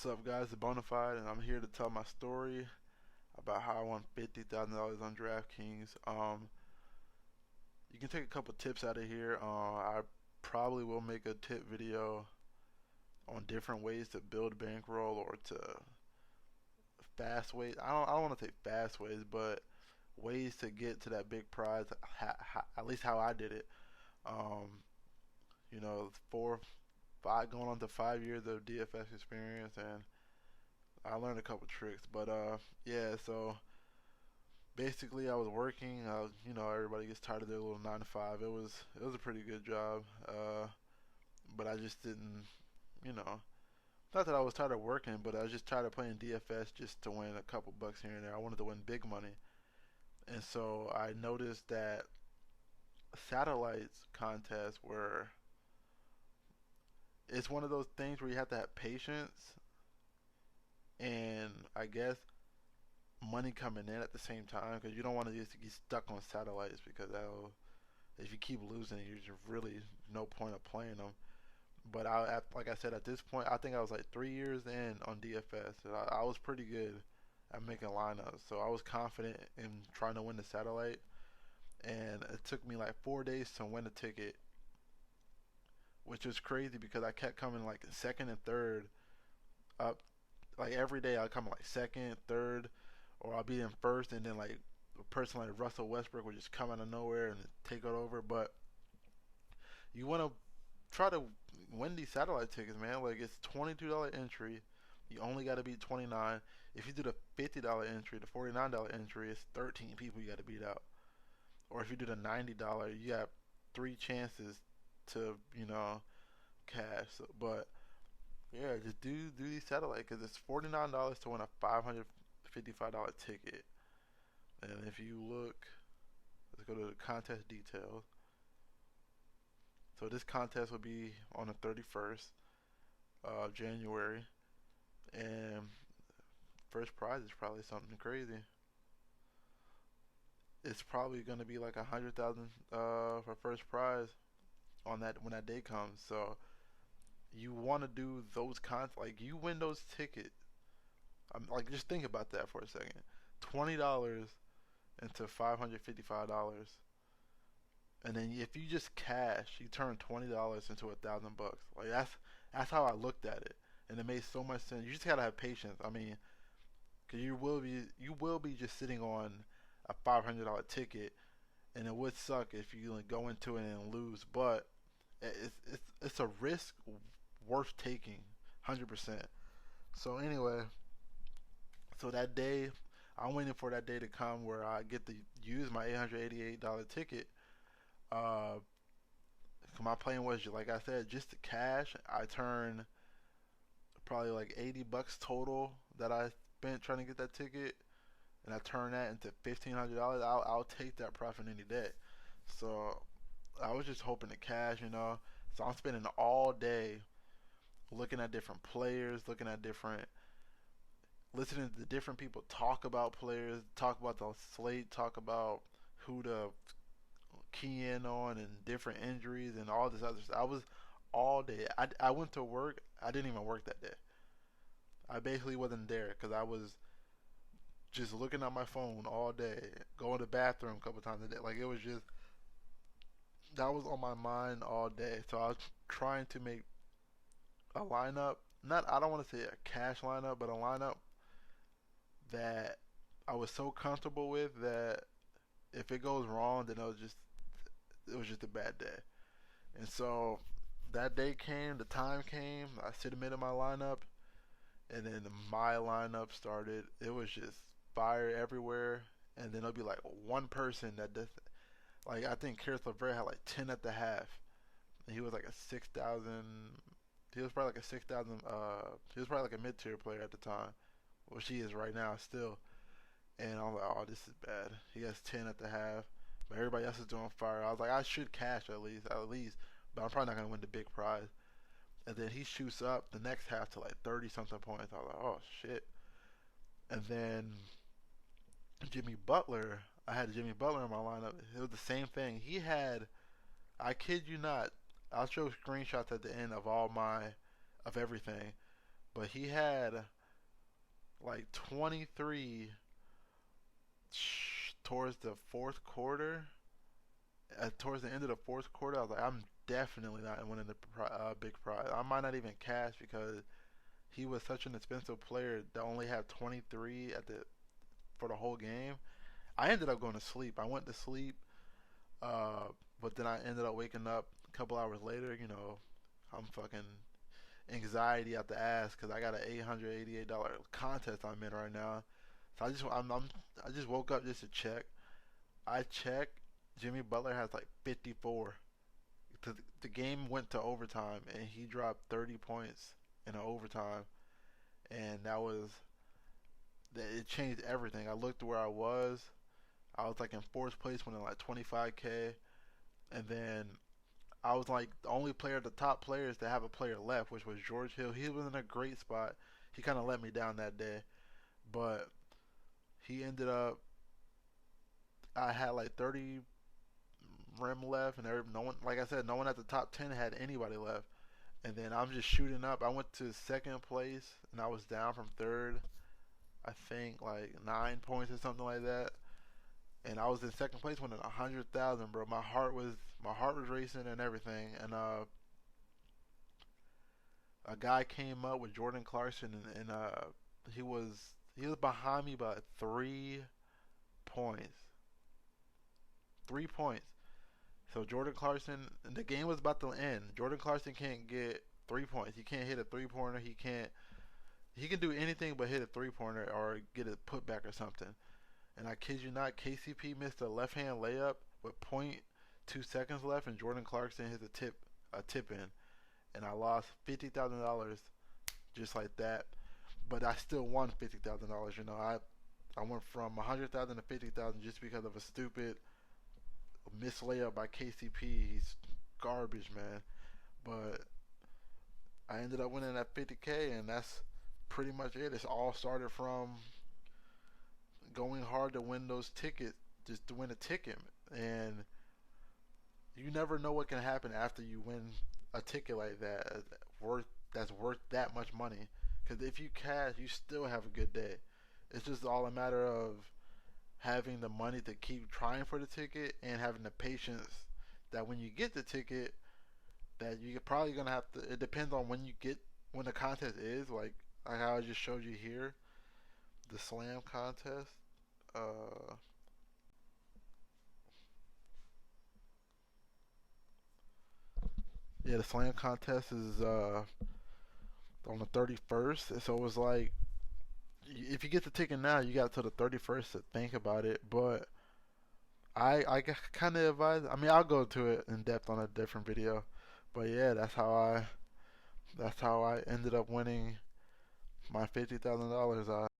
What's up, guys? It's Bonafide, and I'm here to tell my story about how I won $50,000 on Draftkings. You can take a couple tips out of here. I probably will make a tip video on different ways to build bankroll or to fast ways. I don't want to say fast ways, but ways to get to that big prize. At least how I did it. Um, 4, 5, going on to 5 years of DFS experience, and I learned a couple tricks, but yeah. So basically, I was working. Everybody gets tired of their little 9 to 5. It was a pretty good job, but I just didn't, you know, not that I was tired of working, but I was just tired of playing DFS just to win a couple bucks here and there. I wanted to win big money, and so I noticed that satellites contests were it's one of those things where you have to have patience and I guess money coming in at the same time because you don't want to just get stuck on satellites because that'll if you keep losing, you're just really no point of playing them. But like I said, at this point, I think I was like 3 years in on DFS. So I was pretty good at making lineups, so I was confident in trying to win the satellite. And it took me like 4 days to win a ticket, which was crazy because I kept coming like second and third up. Like every day, I'd come like second, third, or I'll be in first, and then like a person like Russell Westbrook would just come out of nowhere and take it over. But you want to try to win these satellite tickets, man. Like it's $22 entry. You only got to beat 29. If you do the $50 entry, the $49 entry, it's 13 people you got to beat out. Or if you do the $90, you got three chances to cash. But yeah, just do these satellite because it's $49 to win a $555 ticket. And if you look, let's go to the contest details. So this contest will be on the 31st of January, and first prize is probably something crazy. It's probably going to be like 100,000 for first prize on that when that day comes. So you want to do those like you win those tickets. Like just think about that for a second. $20 into $555, and then if you just cash, you turn $20 into $1,000 bucks. Like that's how I looked at it, and it made so much sense. You just gotta have patience. I mean, cause you will be just sitting on a $500 ticket, and it would suck if you like, go into it and lose. But it's a risk worth taking, 100%. So anyway, so that day, I'm waiting for that day to come where I get to use my $888 ticket. Uh, my plan was, like I said, just to cash. I turn probably like $80 total that I spent trying to get that ticket, and I turn that into $1,500. I'll take that profit any day. So I was just hoping to cash. So I'm spending all day looking at different players, listening to different people talk about players, talk about the slate, talk about who to key in on and different injuries and all this other stuff. I was all day. I went to work. I didn't even work that day. I basically wasn't there because I was just looking at my phone all day, going to the bathroom a couple times a day. Like it was just that was on my mind all day. So I was trying to make a lineup. Not I don't want to say a cash lineup, but a lineup that I was so comfortable with that if it goes wrong, then it was just a bad day. And so that day came, the time came. I submitted my lineup, and then my lineup started. It was just fire everywhere, and then it'll be like one person that does. Like I think Karis LeVert had like 10 at the half, and he was like a 6,000. He was probably like a 6,000. He was probably like a mid-tier player at the time. Well, she is right now still. And I'm like, oh, this is bad. He has 10 at the half, but everybody else is doing fire. I was like, I should cash at least, but I'm probably not gonna win the big prize. And then he shoots up the next half to like 30 something points. I was like, oh shit. And then Jimmy Butler, I had Jimmy Butler in my lineup. It was the same thing. He had, I kid you not, I'll show screenshots at the end of of everything. but he had like 23 towards the fourth quarter. Towards the end of the fourth quarter, I was like, I'm definitely not winning the big prize. I might not even cash because he was such an expensive player that only had 23 at the for the whole game. I ended up going to sleep. I went to sleep, uh, but then I ended up waking up a couple hours later. I'm fucking anxiety out the ass because I got an $888 contest I'm in right now. So I just woke up just to check. I checked. Jimmy Butler has like 54. The game went to overtime and he dropped 30 points in an overtime, and it changed everything. I looked where I was. I was like in fourth place, winning like 25K, and then I was like the only player, the top players to have a player left, which was George Hill. He was in a great spot. He kind of let me down that day, but he ended up. I had like 30 rim left, and no one, like I said, no one at the top 10 had anybody left. And then I'm just shooting up. I went to second place, and I was down from third. I think like 9 points or something like that. And I was in second place winning 100,000, bro. My heart was racing and everything. And a guy came up with Jordan Clarkson, and he was he was behind me by 3 points. 3 points. So Jordan Clarkson, and the game was about to end. Jordan Clarkson can't get 3 points. He can't hit a three pointer. He can't. He can do anything but hit a three pointer or get a putback or something. And I kid you not, KCP missed a left hand layup with point 2 seconds left, and Jordan Clarkson hit a tip in, and I lost $50,000 just like that. But I still won $50,000. I went from 100,000 to 50,000 just because of a stupid missed layup by KCP. He's garbage, man. But I ended up winning that 50K, and that's pretty much it. It's all started from going hard to win those tickets, just to win a ticket. And you never know what can happen after you win a ticket like that, worth that's worth that much money. Because if you cash, you still have a good day. It's just all a matter of having the money to keep trying for the ticket and having the patience that when you get the ticket, that you're probably gonna have to. It depends on when the contest is. Like how I just showed you here, the slam contest. Uh, yeah, the slam contest is on the 31st. So it was like if you get the ticket now, you got till the 31st to think about it. But I kind of advise. I mean, I'll go to it in depth on a different video. But yeah, that's how I ended up winning my $50,000.